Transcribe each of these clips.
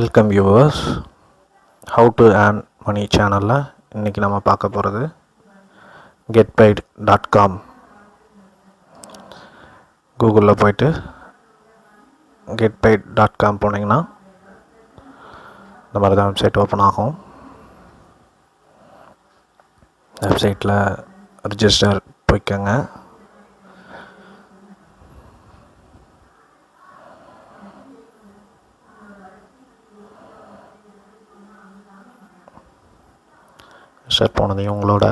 Welcome viewers. How to earn money சேனலில் இன்றைக்கி நம்ம பார்க்க போகிறது getpaid.com. கூகுளில் போய்ட்டு getpaid.com போனீங்கன்னா இந்த மாதிரி தான் வெப்சைட் ஓப்பன் ஆகும். வெப்சைட்டில் ரிஜிஸ்டர் போய்க்கோங்க. ரிஜிஸ்டர் போனதையும் உங்களோட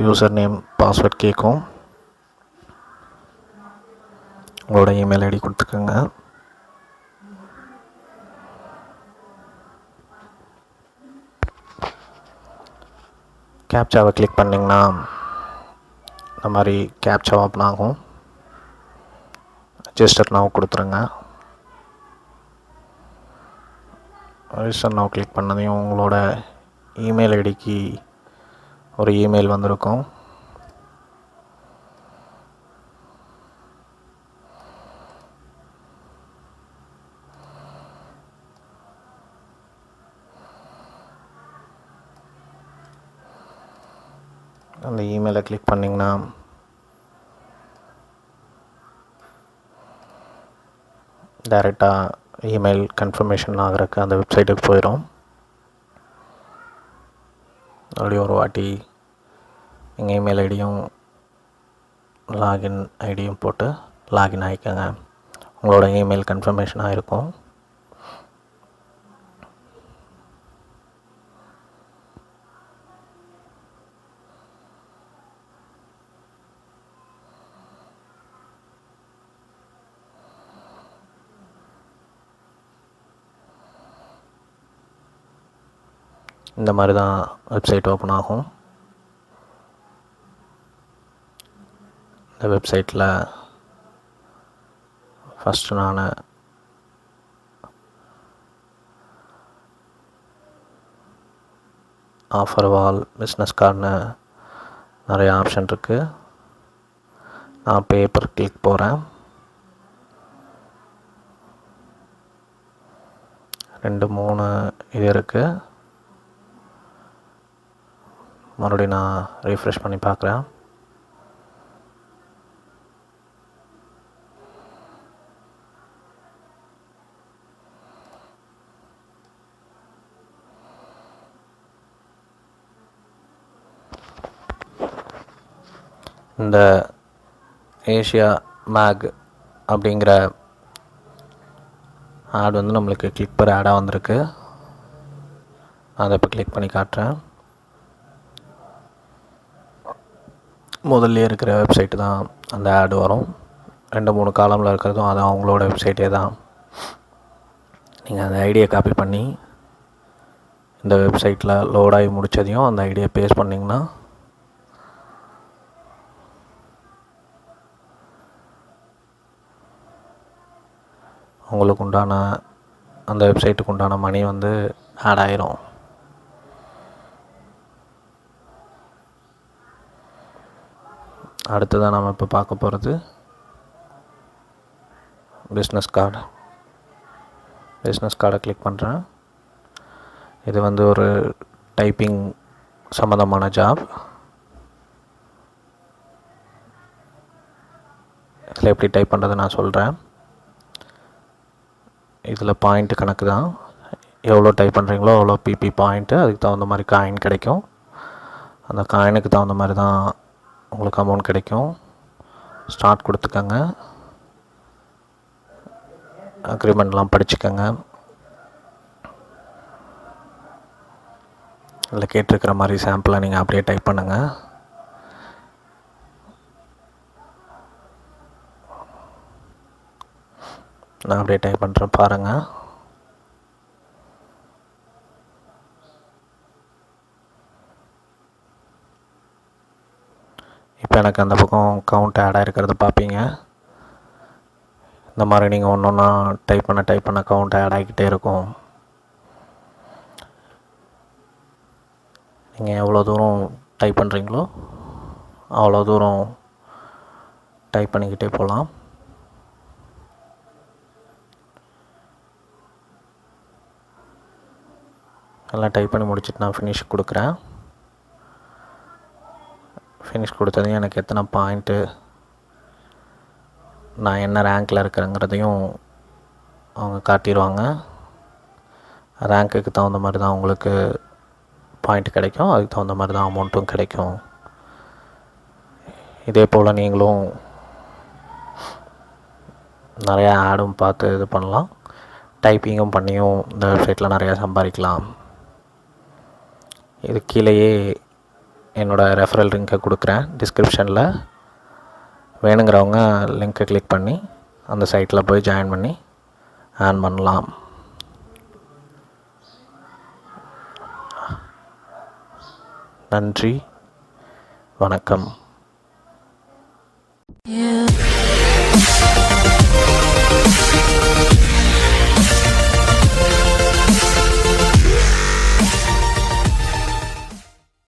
யூசர் நேம் பாஸ்வேர்ட் கேட்கும். உங்களோட இமெயில் ஐடி கொடுத்துக்கோங்க. கேப்சாவை கிளிக் பண்ணிங்கன்னா இந்த மாதிரி கேப்சா ஓப்பன் ஆகும். ரெஜிஸ்டர் நவ் கொடுத்துருங்க. ரெஜிஸ்டர் நவ் கிளிக் பண்ணதையும் உங்களோட இமெயில் ஐடிக்கு ஒரு இமெயில் வந்திருக்கும். அந்த இமெயிலை கிளிக் பண்ணிங்கன்னா டைரெக்டாக இமெயில் கன்ஃபர்மேஷன் ஆகிறதுக்கு அந்த வெப்சைட்டுக்கு போயிடும். அப்படியே ஒரு வாட்டி எங்கள் இமெயில் ஐடியும் லாகின் ஐடியும் போட்டு லாகின் ஆகிக்கோங்க. உங்களோட இமெயில் கன்ஃபர்மேஷன் ஆகிருக்கும். இந்த மாதிரி தான் வெப்சைட் ஓப்பன் ஆகும். இந்த வெப்சைட்டில் ஃபஸ்ட்டு நான் ஆஃபர் வால் பிஸ்னஸ் கார்டுன்னு நிறைய ஆப்ஷன் இருக்குது. நான் பேப்பர் கிளிக் போகிறேன். 2-3 இது இருக்குது. மறுபடியும் நான் ரீஃப்ரெஷ் பண்ணி பார்க்குறேன். இந்த ஏஷியா மேக் அப்படிங்கிற ஆட் வந்து நம்மளுக்கு கிளிக் பர் ஆடாக வந்திருக்கு. அதை இப்போ கிளிக் பண்ணி காட்டுறேன். முதல்ல இருக்கிற வெப்சைட்டு தான் அந்த ஆடு வரும். 2-3 காலமில் இருக்கிறதும் அது அவங்களோட வெப்சைட்டே தான். நீங்கள் அந்த ஐடியை காப்பி பண்ணி இந்த வெப்சைட்டில் லோடாகி முடித்ததையும் அந்த ஐடியை பேஸ்ட் பண்ணிங்கன்னா உங்களுக்கு உண்டான அந்த வெப்சைட்டுக்கு உண்டான மணி வந்து ஆட் ஆயிரும். அடுத்ததான் நம்ம இப்போ பார்க்க போகிறது பிஸ்னஸ் கார்டு. பிஸ்னஸ் கார்டை கிளிக் பண்ணுறேன். இது வந்து ஒரு டைப்பிங் சம்மந்தமான ஜாப். இதில் எப்படி டைப் பண்ணுறது நான் சொல்கிறேன். இதில் பாயிண்ட்டு கணக்கு தான். எவ்வளோ டைப் பண்ணுறீங்களோ அவ்வளோ பிபி பாயிண்ட்டு, அதுக்கு தகுந்த மாதிரி காயின் கிடைக்கும். அந்த காயினுக்கு தகுந்த மாதிரி தான் உங்களுக்கு அமௌண்ட் கிடைக்கும். ஸ்டார்ட் கொடுத்துக்கோங்க. அக்ரிமெண்ட்லாம் படிச்சுக்கோங்க. இதில் கேட்டிருக்கிற மாதிரி சாம்பிளை நீங்கள் அப்படியே டைப் பண்ணுங்கள். நான் அப்படியே டைப் பண்ணுறேன், பாருங்கள். இப்போ எனக்கு அந்த பக்கம் கவுண்ட் ஆட் ஆகிருக்கிறத பார்ப்பீங்க. இந்த மாதிரி நீங்கள் ஒன்று ஒன்றா டைப் பண்ண கவுண்ட் ஆட் ஆகிக்கிட்டே இருக்கும். நீங்கள் எவ்வளோ தூரம் டைப் பண்ணுறீங்களோ அவ்வளோ தூரம் டைப் பண்ணிக்கிட்டே போகலாம். எல்லாம் டைப் பண்ணி முடிச்சுட்டு நான் ஃபினிஷ் கொடுக்குறேன். ஃபினிஷ் கொடுத்ததையும் எனக்கு எத்தனை பாயிண்ட்டு, நான் என்ன ரேங்க்கில் இருக்கிறேங்கிறதையும் அவங்க காட்டிடுவாங்க. ரேங்க்குக்கு தகுந்த மாதிரி தான் உங்களுக்கு பாயிண்ட் கிடைக்கும், அதுக்கு தகுந்த மாதிரி தான் அமௌண்ட்டும் கிடைக்கும். இதே போல் நீங்களும் நிறையா ஆடும் பார்த்து இது பண்ணலாம். டைப்பிங்கும் பண்ணியும் இந்த வெப்சைட்டில் நிறையா சம்பாதிக்கலாம். இது கீழேயே என்னோடய ரெஃபரல் லிங்க்கை கொடுக்குறேன் டிஸ்கிரிப்ஷனில். வேணுங்கிறவங்க லிங்க்கை கிளிக் பண்ணி அந்த சைட்டில் போய் ஜாயின் பண்ணி ஏர்ன் பண்ணலாம். நன்றி, வணக்கம்.